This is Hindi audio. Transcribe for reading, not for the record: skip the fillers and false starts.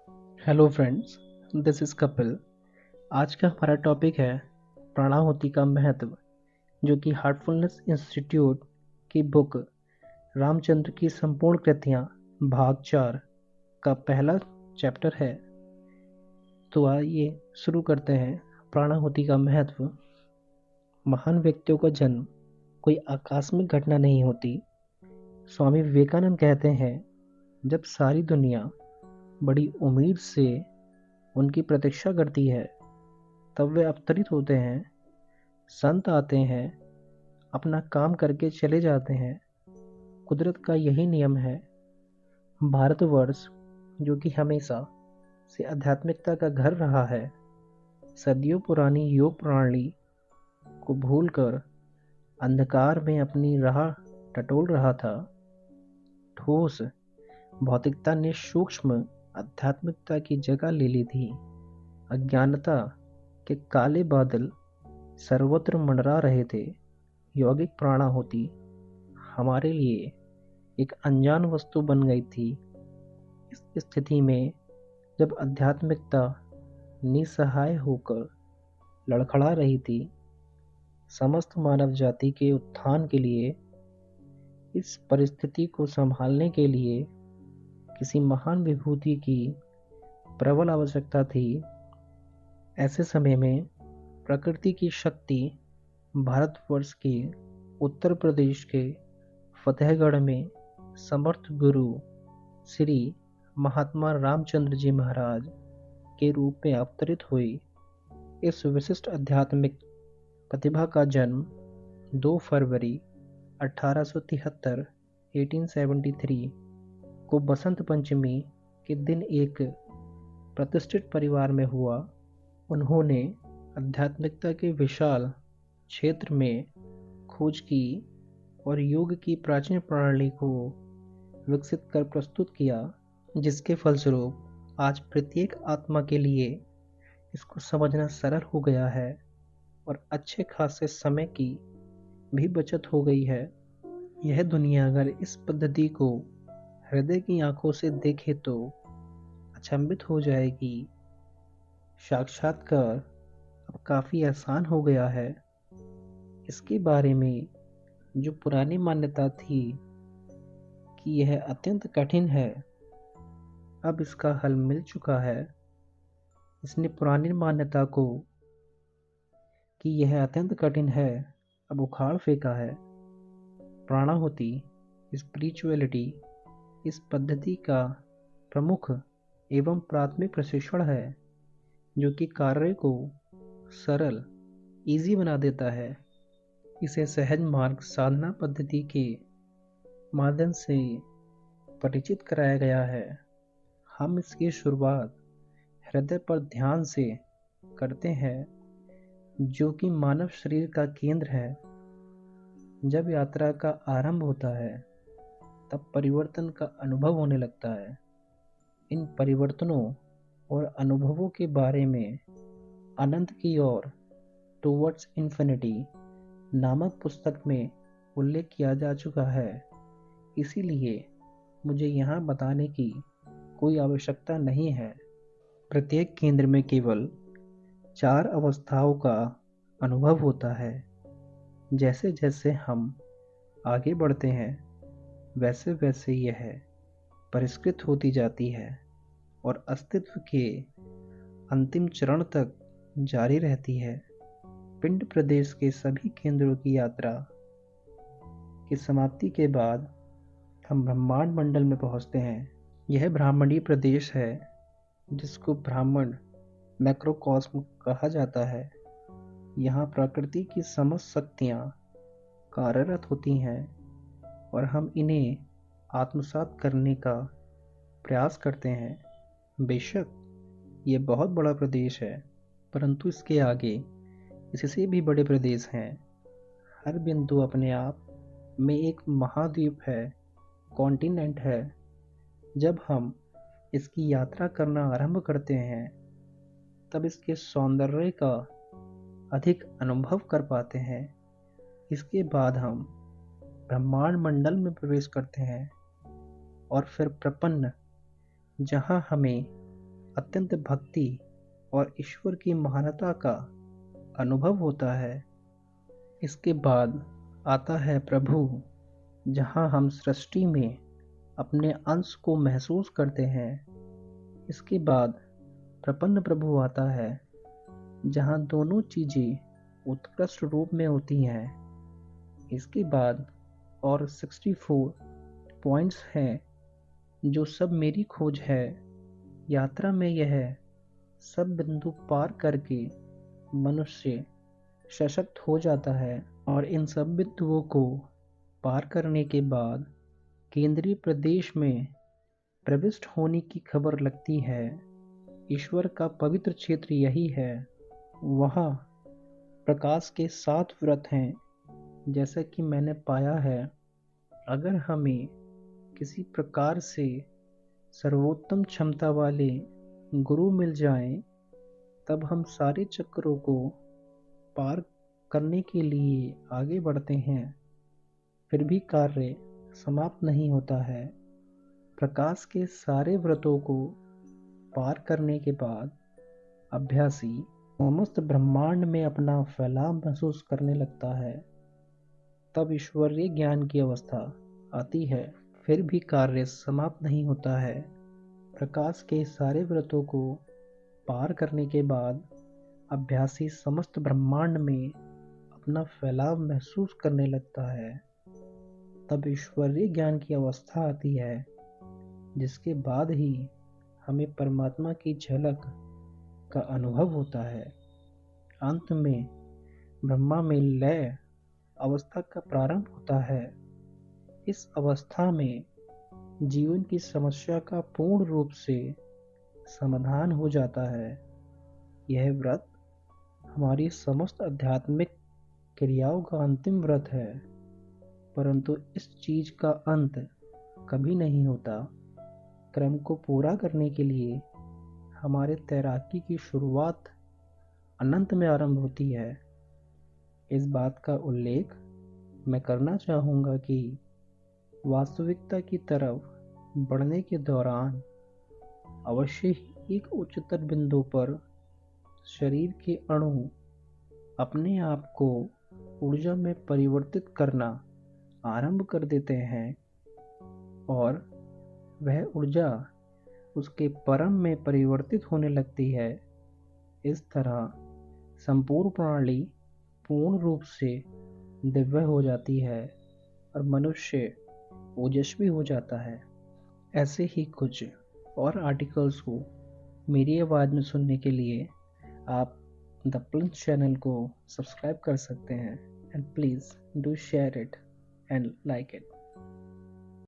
Hello friends, this is Kapil. आज का हमारा टॉपिक है प्राणाहुति का महत्व, जो कि हार्टफुलनेस इंस्टीट्यूट की बुक रामचंद्र की संपूर्ण कृतियाँ भाग 4 का पहला चैप्टर है। तो आइए शुरू करते हैं। प्राणाहुति का महत्व। महान व्यक्तियों का जन्म कोई आकस्मिक घटना नहीं होती। स्वामी विवेकानंद कहते हैं, जब सारी दुनिया बड़ी उम्मीद से उनकी प्रतीक्षा करती है, तब वे अवतरित होते हैं। संत आते हैं, अपना काम करके चले जाते हैं। कुदरत का यही नियम है। भारतवर्ष, जो कि हमेशा से आध्यात्मिकता का घर रहा है, सदियों पुरानी योग प्रणाली को भूलकर अंधकार में अपनी राह टटोल रहा था। ठोस भौतिकता ने सूक्ष्म आध्यात्मिकता की जगह ले ली थी। अज्ञानता के काले बादल सर्वत्र मंडरा रहे थे। यौगिक प्राणाहुति हमारे लिए एक अनजान वस्तु बन गई थी। इस स्थिति में जब आध्यात्मिकता निसहाय होकर लड़खड़ा रही थी, समस्त मानव जाति के उत्थान के लिए, इस परिस्थिति को संभालने के लिए किसी महान विभूति की प्रबल आवश्यकता थी। ऐसे समय में प्रकृति की शक्ति भारतवर्ष के उत्तर प्रदेश के फतेहगढ़ में समर्थ गुरु श्री महात्मा रामचंद्र जी महाराज के रूप में अवतरित हुई। इस विशिष्ट आध्यात्मिक प्रतिभा का जन्म 2 फरवरी 1873 1873 को बसंत पंचमी के दिन एक प्रतिष्ठित परिवार में हुआ। उन्होंने आध्यात्मिकता के विशाल क्षेत्र में खोज की और योग की प्राचीन प्रणाली को विकसित कर प्रस्तुत किया, जिसके फलस्वरूप आज प्रत्येक आत्मा के लिए इसको समझना सरल हो गया है और अच्छे खासे समय की भी बचत हो गई है। यह दुनिया अगर इस पद्धति को हृदय की आंखों से देखे तो अचंभित हो जाएगी। साक्षात्कार अब काफ़ी आसान हो गया है। इसके बारे में जो पुरानी मान्यता थी कि यह अत्यंत कठिन है, अब इसका हल मिल चुका है। इसने पुरानी मान्यता को कि यह अत्यंत कठिन है, अब उखाड़ फेंका है। प्राणाहुति स्पिरिचुअलिटी इस पद्धति का प्रमुख एवं प्राथमिक प्रशिक्षण है, जो कि कार्य को सरल इजी बना देता है। इसे सहज मार्ग साधना पद्धति के माध्यम से परिचित कराया गया है। हम इसकी शुरुआत हृदय पर ध्यान से करते हैं, जो कि मानव शरीर का केंद्र है। जब यात्रा का आरंभ होता है, तब परिवर्तन का अनुभव होने लगता है। इन परिवर्तनों और अनुभवों के बारे में अनंत की ओर टुवर्ड्स इन्फिनिटी नामक पुस्तक में उल्लेख किया जा चुका है। इसीलिए मुझे यहाँ बताने की कोई आवश्यकता नहीं है। प्रत्येक केंद्र में केवल 4 अवस्थाओं का अनुभव होता है। जैसे जैसे हम आगे बढ़ते हैं, वैसे वैसे यह परिष्कृत होती जाती है और अस्तित्व के अंतिम चरण तक जारी रहती है। पिंड प्रदेश के सभी केंद्रों की यात्रा की समाप्ति के बाद हम ब्रह्मांड मंडल में पहुंचते हैं। यह ब्रह्मांडीय प्रदेश है, जिसको ब्रह्मांड मैक्रोकॉस्म कहा जाता है। यहाँ प्रकृति की समस्त शक्तियाँ कार्यरत होती हैं और हम इन्हें आत्मसात करने का प्रयास करते हैं। बेशक ये बहुत बड़ा प्रदेश है, परंतु इसके आगे इससे भी बड़े प्रदेश हैं। हर बिंदु अपने आप में एक महाद्वीप है, कॉन्टिनेंट है। जब हम इसकी यात्रा करना आरंभ करते हैं, तब इसके सौंदर्य का अधिक अनुभव कर पाते हैं। इसके बाद हम ब्रह्मांड मंडल में प्रवेश करते हैं और फिर प्रपन्न, जहाँ हमें अत्यंत भक्ति और ईश्वर की महानता का अनुभव होता है। इसके बाद आता है प्रभु, जहाँ हम सृष्टि में अपने अंश को महसूस करते हैं। इसके बाद प्रपन्न प्रभु आता है, जहाँ दोनों चीज़ें उत्कृष्ट रूप में होती हैं। इसके बाद और 64 पॉइंट्स हैं, जो सब मेरी खोज है। यात्रा में यह सब बिंदु पार करके मनुष्य सशक्त हो जाता है, और इन सब बिंदुओं को पार करने के बाद केंद्रीय प्रदेश में प्रविष्ट होने की खबर लगती है। ईश्वर का पवित्र क्षेत्र यही है। वहाँ प्रकाश के 7 व्रत हैं। जैसा कि मैंने पाया है, अगर हमें किसी प्रकार से सर्वोत्तम क्षमता वाले गुरु मिल जाएं, तब हम सारे चक्रों को पार करने के लिए आगे बढ़ते हैं। फिर भी कार्य समाप्त नहीं होता है। प्रकाश के सारे व्रतों को पार करने के बाद अभ्यासी समस्त ब्रह्मांड में अपना फैलाव महसूस करने लगता है। तब ईश्वरीय ज्ञान की अवस्था आती है। फिर भी कार्य समाप्त नहीं होता है। प्रकाश के सारे व्रतों को पार करने के बाद अभ्यासी समस्त ब्रह्मांड में अपना फैलाव महसूस करने लगता है। तब ईश्वरीय ज्ञान की अवस्था आती है, जिसके बाद ही हमें परमात्मा की झलक का अनुभव होता है। अंत में ब्रह्मा में लय अवस्था का प्रारंभ होता है। इस अवस्था में जीवन की समस्या का पूर्ण रूप से समाधान हो जाता है। यह व्रत हमारी समस्त आध्यात्मिक क्रियाओं का अंतिम व्रत है, परंतु इस चीज का अंत कभी नहीं होता। क्रम को पूरा करने के लिए हमारे तैराकी की शुरुआत अनंत में आरंभ होती है। इस बात का उल्लेख मैं करना चाहूँगा कि वास्तविकता की तरफ बढ़ने के दौरान अवश्य ही एक उच्चतर बिंदु पर शरीर के अणु अपने आप को ऊर्जा में परिवर्तित करना आरंभ कर देते हैं, और वह ऊर्जा उसके परम में परिवर्तित होने लगती है। इस तरह संपूर्ण प्रणाली पूर्ण रूप से दिव्य हो जाती है और मनुष्य ओजस्वी हो जाता है। ऐसे ही कुछ और आर्टिकल्स को मेरी आवाज़ में सुनने के लिए आप द प्लिंथ चैनल को सब्सक्राइब कर सकते हैं। And please do share it and like it.